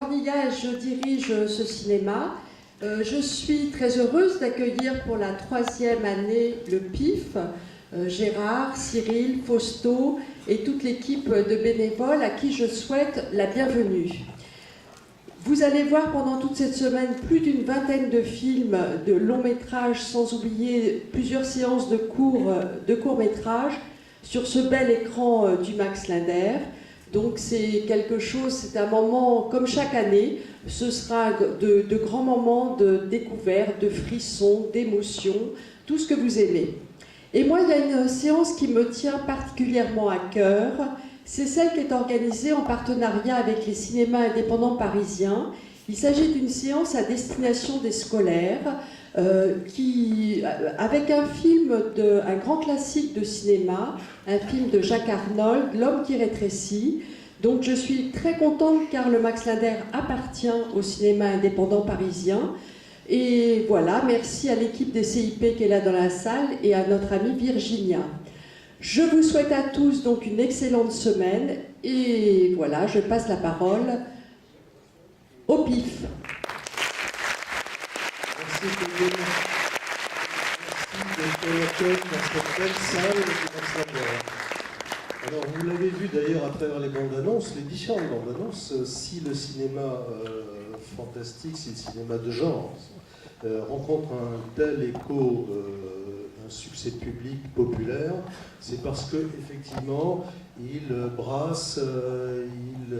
Cornilla, je dirige ce cinéma. Je suis très heureuse d'accueillir pour la 3e année le PIF, Gérard, Cyril, Fausto et toute l'équipe de bénévoles à qui je souhaite la bienvenue. Vous allez voir pendant toute cette semaine plus d'une vingtaine de films, de longs métrages, sans oublier plusieurs séances de courts-métrages sur ce bel écran du Max Linder. Donc c'est quelque chose, c'est un moment comme chaque année, ce sera de grands moments de découverte, de frissons, d'émotions, tout ce que vous aimez. Et moi, il y a une séance qui me tient particulièrement à cœur, c'est celle qui est organisée en partenariat avec les cinémas indépendants parisiens. Il s'agit d'une séance à destination des scolaires, avec un film, un grand classique de cinéma, un film de Jacques Arnold, L'homme qui rétrécit. Donc je suis très contente car le Max Linder appartient au cinéma indépendant parisien. Et voilà, merci à l'équipe des CIP qui est là dans la salle et à notre amie Virginia. Je vous souhaite à tous donc une excellente semaine et voilà, je passe la parole au PIF. Merci Pauline. Merci de l'accueil dans cette belle salle du Max Linder. Alors vous l'avez vu d'ailleurs à travers les bandes annonces, les différentes bandes annonces, si le cinéma fantastique, si le cinéma de genre rencontre un tel écho, un succès public populaire, c'est parce que effectivement il brasse, il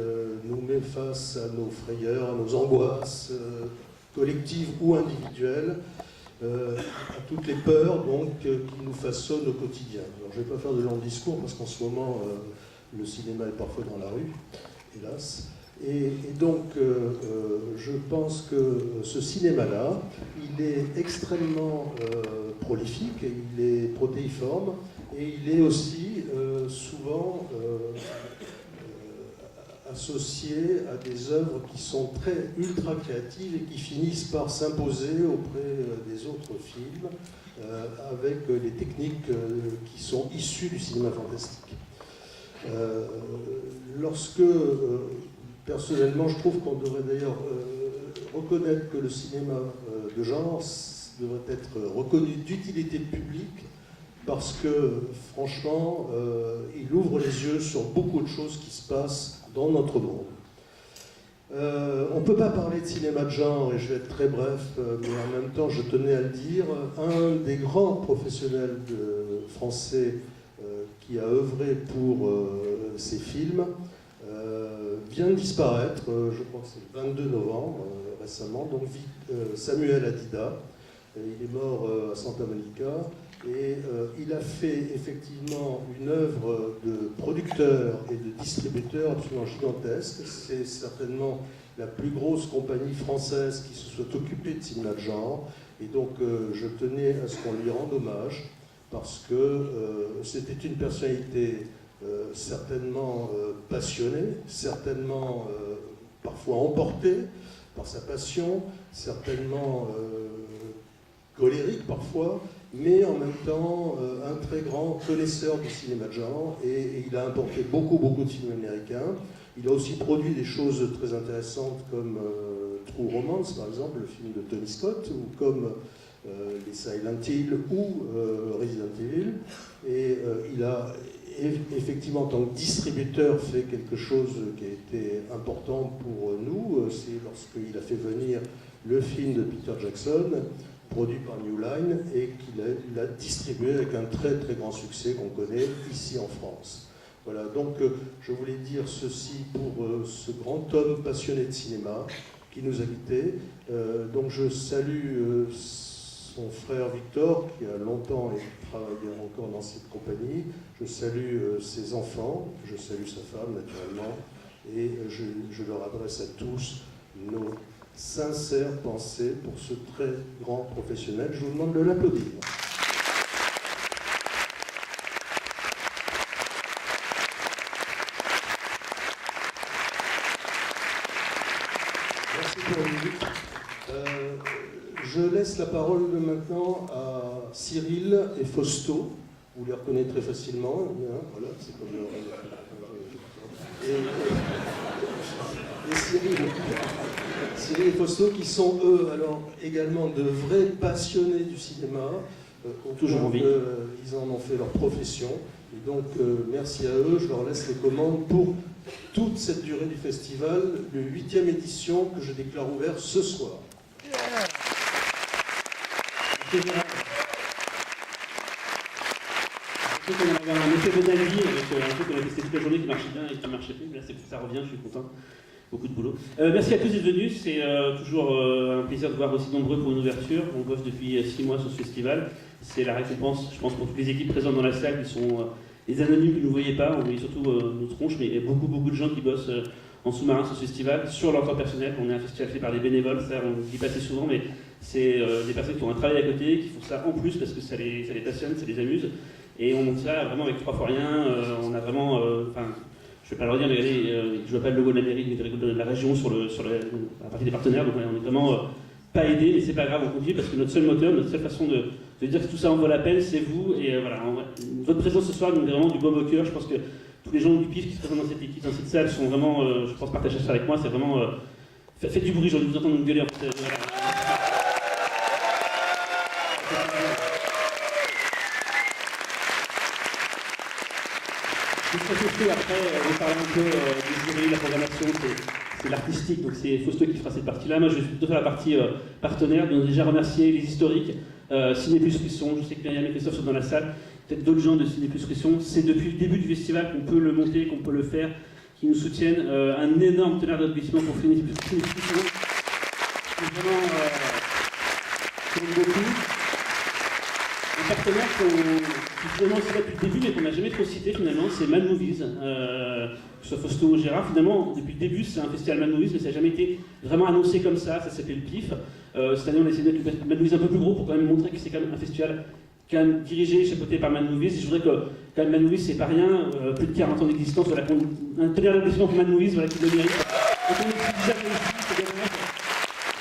nous met face à nos frayeurs, à nos angoisses collectives ou individuelles, à toutes les peurs donc, qui nous façonnent au quotidien. Alors, je ne vais pas faire de longs discours parce qu'en ce moment, le cinéma est parfois dans la rue, hélas. Et donc, je pense que ce cinéma-là, il est extrêmement prolifique, il est protéiforme, et il est aussi souvent associé à des œuvres qui sont très ultra créatives et qui finissent par s'imposer auprès des autres films avec les techniques qui sont issues du cinéma fantastique. Personnellement, je trouve qu'on devrait d'ailleurs reconnaître que le cinéma de genre devrait être reconnu d'utilité publique parce que, franchement, il ouvre les yeux sur beaucoup de choses qui se passent dans notre monde. On ne peut pas parler de cinéma de genre, et je vais être très bref, mais en même temps, je tenais à le dire, un des grands professionnels français qui a œuvré pour ces films vient de disparaître, je crois que c'est le 22 novembre, récemment, donc Samuel Hadida. Il est mort à Santa Monica. Et il a fait effectivement une œuvre de producteur et de distributeur absolument gigantesque. C'est certainement la plus grosse compagnie française qui se soit occupée de cinéma de genre. Et donc je tenais à ce qu'on lui rende hommage parce que c'était une personnalité certainement passionnée, certainement parfois emportée par sa passion, certainement colérique parfois, mais en même temps un très grand connaisseur du cinéma de genre, et il a importé beaucoup de films américains. Il a aussi produit des choses très intéressantes comme True Romance, par exemple, le film de Tony Scott, ou comme les Silent Hill ou Resident Evil. Et il a effectivement, en tant que distributeur, fait quelque chose qui a été important pour nous. C'est lorsqu'il a fait venir le film de Peter Jackson, produit par New Line, et qu'il l'a distribué avec un très grand succès qu'on connaît ici en France. Voilà, donc je voulais dire ceci pour ce grand homme passionné de cinéma qui nous a quittés. Donc je salue son frère Victor, qui a longtemps travaillé encore dans cette compagnie. Je salue ses enfants, je salue sa femme naturellement, et je leur adresse à tous nos sincères pensées pour ce très grand professionnel. Je vous demande de l'applaudir. Merci pour lui. Je laisse la parole maintenant à Cyril et Fausto. Vous les reconnaîtrez facilement. Hein, voilà, c'est comme et Cyril et Fausto, qui sont eux alors également de vrais passionnés du cinéma. Toujours envie. Ils en ont fait leur profession. Et donc, merci à eux. Je leur laisse les commandes pour toute cette durée du festival, le 8e édition que je déclare ouvert ce soir. On avait un effet Bonaldi avec un truc qu'on a testé toute la journée qui marchait bien et qui ne marchait plus. Là, ça revient, je suis content. Beaucoup de boulot. Merci à tous d'être venus. C'est toujours un plaisir de voir aussi nombreux pour une ouverture. On bosse depuis 6 mois sur ce festival. C'est la récompense, je pense, pour toutes les équipes présentes dans la salle qui sont les anonymes que vous ne voyez pas. On voyait surtout nos tronches, mais il y a beaucoup de gens qui bossent en sous-marin sur ce festival, sur leur temps personnel. On est un festival fait par des bénévoles, ça on le dit pas assez souvent, mais c'est des personnes qui ont un travail à côté, qui font ça en plus parce que ça les passionne, ça les amuse. Et on monte ça vraiment avec 3 fois rien. On a vraiment... je ne vais pas leur dire, mais regardez, je ne vois pas le logo de la mairie, mais de la région sur la partie des partenaires. Donc on est vraiment pas aidés, mais c'est pas grave, on continue parce que notre seul moteur, notre seule façon de dire que tout ça en vaut la peine, c'est vous. Et voilà, votre présence ce soir nous met vraiment du baume au cœur. Je pense que tous les gens du PIF qui se présentent dans cette équipe, dans cette salle, sont vraiment, je pense, partagés ça avec moi. C'est vraiment... faites du bruit, j'ai envie de vous entendre gueuler. En fait, voilà. Après, on parle un peu du jury, la programmation, c'est l'artistique, donc c'est Fausto qui fera cette partie-là. Moi, je vais plutôt faire la partie partenaire, donc déjà remercier les historiques, Ciné Plus Frisson, je sais que Myriam et Christophe sont dans la salle, peut-être d'autres gens de Ciné Plus Frisson. C'est depuis le début du festival qu'on peut le monter, qu'on peut le faire, qui nous soutiennent. Un énorme tonnerre d'applaudissements pour Ciné Plus Frisson. Vraiment, beaucoup. Un partenaire qui finalement c'est là depuis le début mais qu'on n'a jamais trop cité finalement, c'est Mad Movies, que ce soit Fausto ou Gérard. Finalement, depuis le début, c'est un festival Mad Movies, mais ça n'a jamais été vraiment annoncé comme ça s'appelle le PIF. Cette année, on a essayé de mettre Mad Movies un peu plus gros pour quand même montrer que c'est quand même un festival quand même dirigé, chapeauté par Mad Movies. Et je voudrais que quand même Mad Movies, c'est pas rien, plus de 40 ans d'existence, voilà, un tonnerre d'applaudissements pour Mad Movies, voilà, qui le mérite. Donc on est déjà réussi, c'est dommage.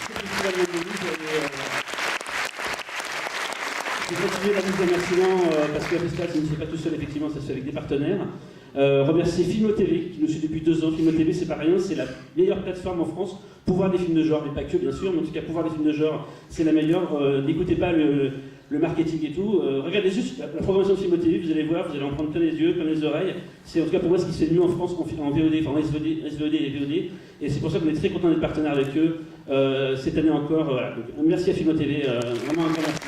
C'est le festival Mad Movies. Je vais continuer la mise en remerciement parce que le festival, ça ne se fait pas tout seul, effectivement, ça se fait avec des partenaires. Remercier Filmo TV qui nous suit depuis 2 ans. Filmo TV, c'est pas rien, c'est la meilleure plateforme en France pour voir des films de genre, mais pas que bien sûr, mais en tout cas pour voir des films de genre, c'est la meilleure. N'écoutez pas le marketing et tout. Regardez juste la programmation de Filmo TV, vous allez voir, vous allez en prendre plein les yeux, plein les oreilles. C'est en tout cas pour moi ce qui se fait de mieux en France en VOD, enfin en SVOD et VOD. Et c'est pour ça qu'on est très content d'être partenaire avec eux cette année encore. Voilà. Donc, merci à Filmo TV, vraiment un grand merci.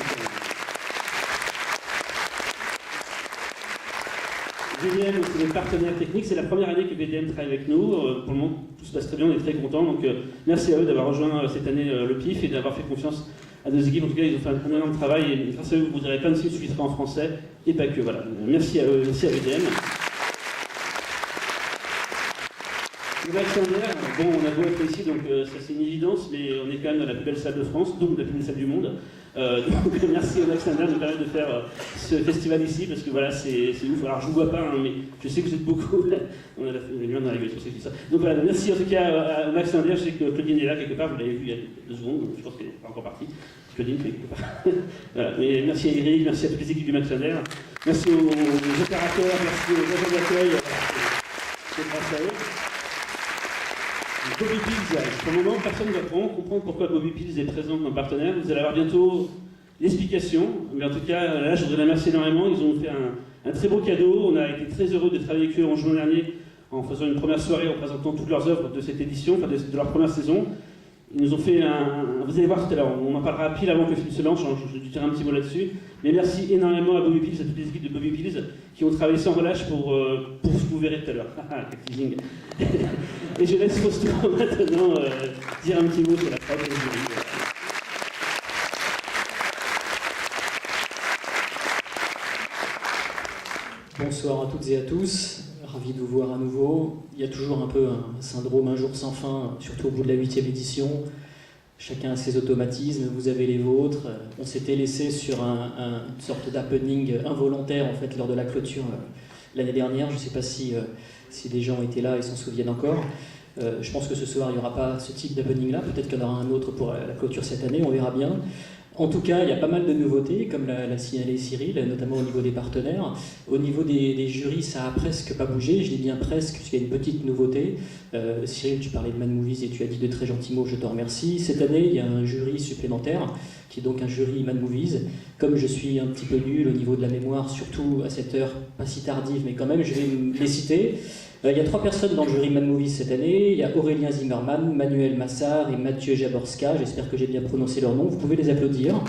VDM, c'est notre partenaire technique, c'est la première année que VDM travaille avec nous. Pour le moment, tout se passe très bien, on est très contents. Donc, merci à eux d'avoir rejoint cette année le PIF et d'avoir fait confiance à nos équipes. En tout cas, ils ont fait un énorme travail et grâce à eux, vous aurez plein de films sous-titrés en français et pas que. Voilà. Merci à eux, merci à VDM. Le Alexander, bon, on a beau être ici, donc ça c'est une évidence, mais on est quand même dans la plus belle salle de France, donc la plus belle salle du monde. Donc merci au Alexander de nous permettre de faire ce festival ici, parce que voilà, c'est ouf. Alors je ne vous vois pas, hein, mais je sais que vous êtes beaucoup. On a les lumières dans la gueule, c'est ça. Donc voilà, merci en tout cas au Alexander. Je sais que Claudine est là quelque part, vous l'avez vu il y a 2 secondes, je pense qu'elle n'est pas encore partie. Claudine, quelque part. Voilà. Mais merci à Eric, merci à toutes les équipes du Alexander. Merci aux opérateurs, merci aux agents d'accueil. C'est grâce à eux. Bobby Pills, pour le moment, personne ne va comprendre pourquoi Bobby Pills est présent comme partenaire. Vous allez avoir bientôt l'explication. Mais en tout cas, là, je voudrais les remercier énormément. Ils ont fait un très beau cadeau. On a été très heureux de travailler avec eux en juin dernier en faisant une première soirée en présentant toutes leurs œuvres de cette édition, enfin de leur première saison. Ils nous ont fait vous allez voir tout à l'heure, on en parlera pile avant que le film se lance, je vais dire un petit mot là-dessus. Mais merci énormément à Bobby Pills, à toutes les équipes de Bobby Pills qui ont travaillé sans relâche pour ce que vous verrez tout à l'heure. Et je laisse Fausto maintenant dire un petit mot sur la prod et le jury. Bonsoir à toutes et à tous, ravi de vous voir à nouveau. Il y a toujours un peu un syndrome un jour sans fin, surtout au bout de la 8e édition. Chacun a ses automatismes, vous avez les vôtres. On s'était laissé sur une sorte d'happening involontaire en fait lors de la clôture l'année dernière. Je ne sais pas si des gens étaient là et s'en souviennent encore. Je pense que ce soir il n'y aura pas ce type d'happening là, peut-être qu'il y en aura un autre pour la clôture cette année, on verra bien. En tout cas, il y a pas mal de nouveautés, comme l'a signalé Cyril, notamment au niveau des partenaires. Au niveau des jurys, ça a presque pas bougé. Je dis bien presque, puisqu'il y a une petite nouveauté. Cyril, tu parlais de Mad Movies et tu as dit de très gentils mots, je t'en remercie. Cette année, il y a un jury supplémentaire, qui est donc un jury Mad Movies. Comme je suis un petit peu nul au niveau de la mémoire, surtout à cette heure pas si tardive, mais quand même, je vais les citer. Il y a 3 personnes dans le jury Mad Movies cette année. Il y a Aurélien Zimmerman, Manuel Massard et Mathieu Jaborska. J'espère que j'ai bien prononcé leur nom. Vous pouvez les applaudir. Donc,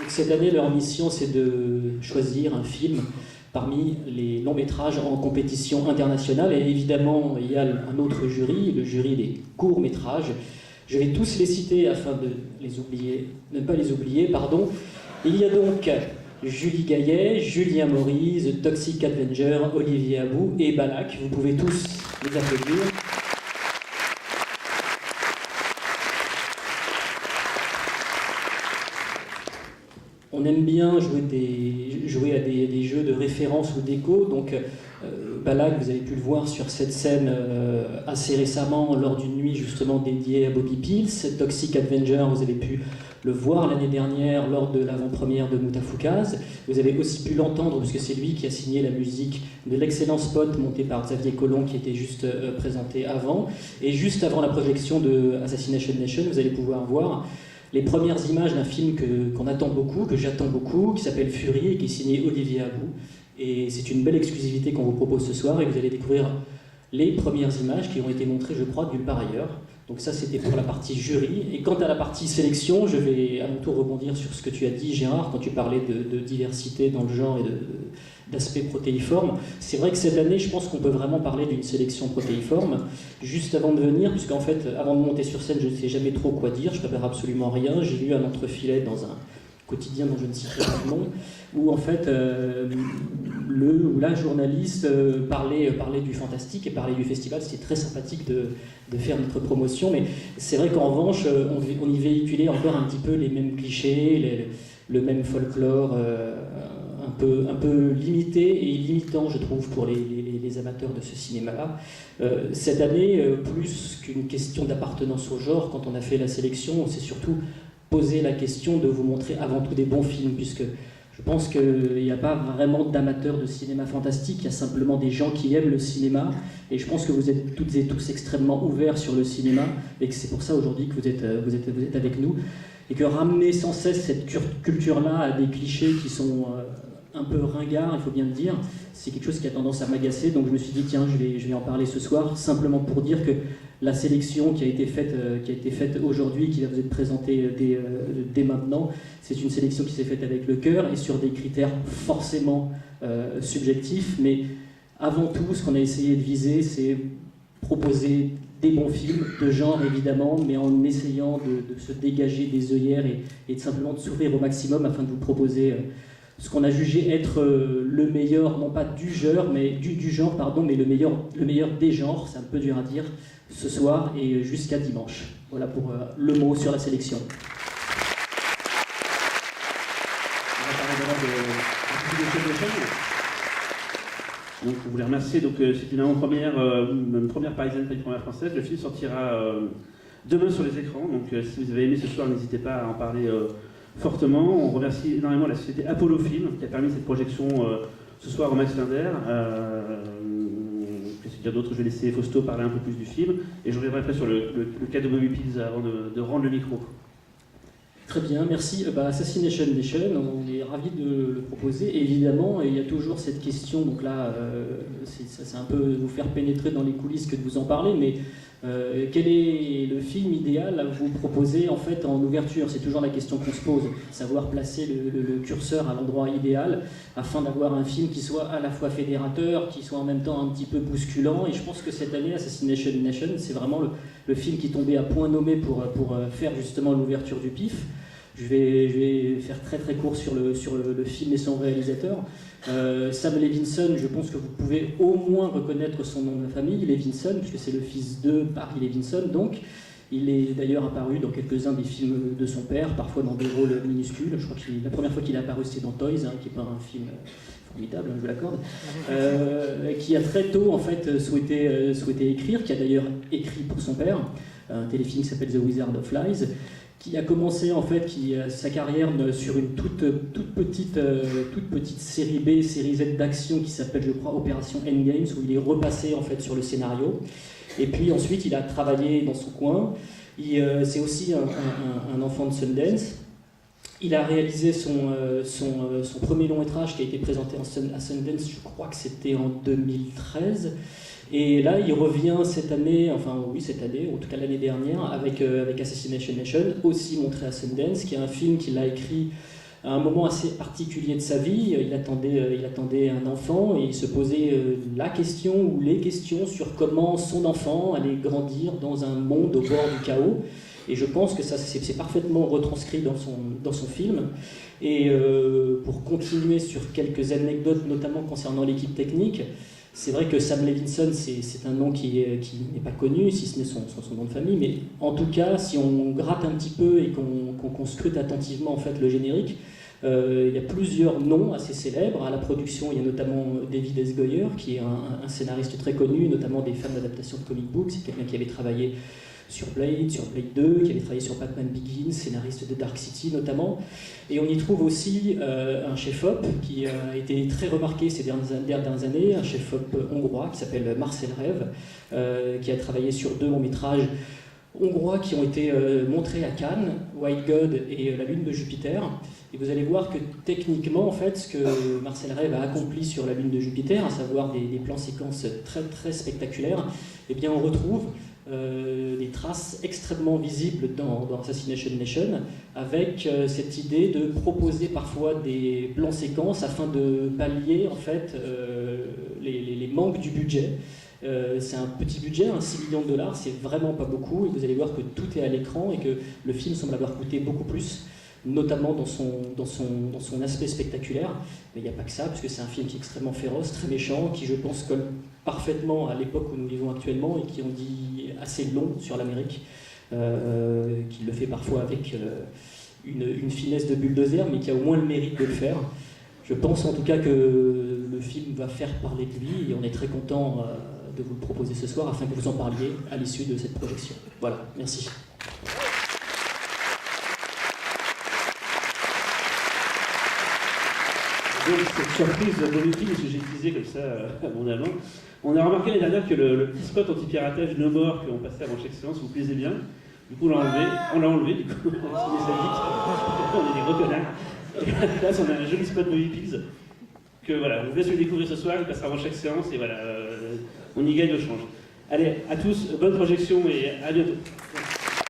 cette année, leur mission, c'est de choisir un film parmi les longs métrages en compétition internationale. Et évidemment, il y a un autre jury, le jury des courts métrages. Je vais tous les citer afin de ne pas les oublier, pardon. Il y a donc Julie Gaillet, Julien Maurice, Toxic Avenger, Olivier Abou et Balak. Vous pouvez tous les applaudir. On aime bien jouer à des jeux de référence ou d'écho. Donc, Balak, vous avez pu le voir sur cette scène assez récemment lors d'une nuit justement dédiée à Bobby Pills. Toxic Avenger, vous avez pu le voir l'année dernière lors de l'avant-première de Moutafoukaz. Vous avez aussi pu l'entendre puisque c'est lui qui a signé la musique de l'excellent spot monté par Xavier Collomb qui était juste présenté avant. Et juste avant la projection de Assassination Nation, vous allez pouvoir voir les premières images d'un film qu'on attend beaucoup, que j'attends beaucoup, qui s'appelle Fury et qui est signé Olivier Abou. Et c'est une belle exclusivité qu'on vous propose ce soir et vous allez découvrir les premières images qui ont été montrées, je crois, nulle part ailleurs. Donc ça, c'était pour la partie jury. Et quant à la partie sélection, je vais à mon tour rebondir sur ce que tu as dit, Gérard, quand tu parlais de diversité dans le genre et d'aspect protéiforme. C'est vrai que cette année, je pense qu'on peut vraiment parler d'une sélection protéiforme. Juste avant de venir, puisqu'en fait, avant de monter sur scène, je ne sais jamais trop quoi dire, je ne prépare absolument rien. J'ai lu un entrefilet dans un quotidien dont je ne citerai pas le nom, où en fait le ou la journaliste parlait du fantastique et parlait du festival. C'était très sympathique de faire notre promotion, mais c'est vrai qu'en revanche on y véhiculait encore un petit peu les mêmes clichés, le même folklore un peu limité et limitant, je trouve, pour les amateurs de ce cinéma-là. Cette année, plus qu'une question d'appartenance au genre, quand on a fait la sélection, c'est surtout poser la question de vous montrer avant tout des bons films, puisque je pense qu'il n'y a pas vraiment d'amateurs de cinéma fantastique, il y a simplement des gens qui aiment le cinéma, et je pense que vous êtes toutes et tous extrêmement ouverts sur le cinéma, et que c'est pour ça aujourd'hui que vous êtes avec nous, et que ramener sans cesse cette culture-là à des clichés qui sont un peu ringards, il faut bien le dire, c'est quelque chose qui a tendance à m'agacer, donc je me suis dit tiens, je vais en parler ce soir, simplement pour dire que la sélection qui a été faite aujourd'hui, qui va vous être présentée dès maintenant, c'est une sélection qui s'est faite avec le cœur et sur des critères forcément subjectifs, mais avant tout, ce qu'on a essayé de viser, c'est proposer des bons films, de genre évidemment, mais en essayant de se dégager des œillères et de simplement de s'ouvrir au maximum afin de vous proposer ce qu'on a jugé être le meilleur, non pas du genre, mais le meilleur des genres, c'est un peu dur à dire, ce soir et jusqu'à dimanche. Voilà pour le mot sur la sélection. On va parler de donc, on voulait remercier, donc c'est une première parisienne, pas une première française. Le film sortira demain sur les écrans, donc si vous avez aimé ce soir, n'hésitez pas à en parler fortement. On remercie énormément la société Apollo Film qui a permis cette projection ce soir au Max Linder. Qu'est-ce qu'il y a d'autre? Je vais laisser Fausto parler un peu plus du film et je reviendrai après sur le cas de Bobby Pills avant de rendre le micro. Très bien, merci. Assassination Nation, on est ravis de le proposer. Et évidemment, il y a toujours cette question, donc là, c'est un peu vous faire pénétrer dans les coulisses que de vous en parler, mais quel est le film idéal à vous proposer en fait en ouverture? C'est toujours la question qu'on se pose, savoir placer le curseur à l'endroit idéal afin d'avoir un film qui soit à la fois fédérateur, qui soit en même temps un petit peu bousculant. Et je pense que cette année, Assassination Nation, c'est vraiment le film qui tombait à point nommé pour faire justement l'ouverture du PIF. Je vais faire très très court sur le film et son réalisateur. Sam Levinson, je pense que vous pouvez au moins reconnaître son nom de famille, Levinson, puisque c'est le fils de Barry Levinson, donc, Il est d'ailleurs apparu dans quelques-uns des films de son père, parfois dans des rôles minuscules. Je crois que la première fois qu'il est apparu, c'était dans Toys, hein, qui n'est pas un film formidable, je vous l'accorde, qui a très tôt en fait souhaité écrire, qui a d'ailleurs écrit pour son père un téléfilm qui s'appelle The Wizard of Lies, qui a commencé en fait sa carrière sur une toute petite série B, série Z d'action qui s'appelle, je crois, Opération Endgames, où il est repassé en fait sur le scénario. Et puis ensuite, il a travaillé dans son coin. C'est aussi un enfant de Sundance. Il a réalisé son premier long métrage qui a été présenté à Sundance, je crois que c'était en 2013. Et là, il revient cette année, ou en tout cas l'année dernière, avec Assassination Nation, aussi montré à Sundance, qui est un film qu'il a écrit à un moment assez particulier de sa vie. Il attendait un enfant et il se posait la question ou les questions sur comment son enfant allait grandir dans un monde au bord du chaos. Et je pense que ça c'est parfaitement retranscrit dans son film. Et pour continuer sur quelques anecdotes, notamment concernant l'équipe technique, c'est vrai que Sam Levinson, c'est un nom qui n'est pas connu, si ce n'est son nom de famille, mais en tout cas, si on gratte un petit peu et qu'on scrute attentivement en fait, le générique, il y a plusieurs noms assez célèbres. À la production, il y a notamment David S. Goyer, qui est un scénariste très connu, notamment des fans d'adaptation de comic books. C'est quelqu'un qui avait travaillé sur Blade 2, qui avait travaillé sur Batman Begins, scénariste de Dark City notamment. Et on y trouve aussi un chef-op qui a été très remarqué ces dernières années, un chef-op hongrois qui s'appelle Marcel Rev, qui a travaillé sur 2 longs métrages hongrois qui ont été montrés à Cannes, White God et La Lune de Jupiter. Et vous allez voir que techniquement, en fait, ce que Marcel Rev a accompli sur La Lune de Jupiter, à savoir des plans séquences très, très spectaculaires, eh bien on retrouve des traces extrêmement visibles dans Assassination Nation, avec cette idée de proposer parfois des plans séquences afin de pallier en fait les manques du budget. C'est un petit budget, 6 millions de dollars, c'est vraiment pas beaucoup, et vous allez voir que tout est à l'écran et que le film semble avoir coûté beaucoup plus, notamment dans son aspect spectaculaire. Mais il n'y a pas que ça, parce que c'est un film qui est extrêmement féroce, très méchant, qui je pense colle parfaitement à l'époque où nous vivons actuellement et qui en dit assez long sur l'Amérique, qui le fait parfois avec une finesse de bulldozer, mais qui a au moins le mérite de le faire. Je pense en tout cas que le film va faire parler de lui et on est très content de vous le proposer ce soir afin que vous en parliez à l'issue de cette projection. Voilà, merci. Donc, cette surprise de Bobby Pig, que j'ai teasé comme ça abondamment. On a remarqué l'année dernière que le petit spot anti-piratage No More qu'on passait avant chaque séance vous plaisait bien. Du coup, on l'a enlevé, du coup, on est des gros connards. Et là, on a un joli spot Bobby Pigs que voilà, on vous laisse le découvrir ce soir, il passera avant chaque séance et voilà, on y gagne au change. Allez, à tous, bonne projection et à bientôt.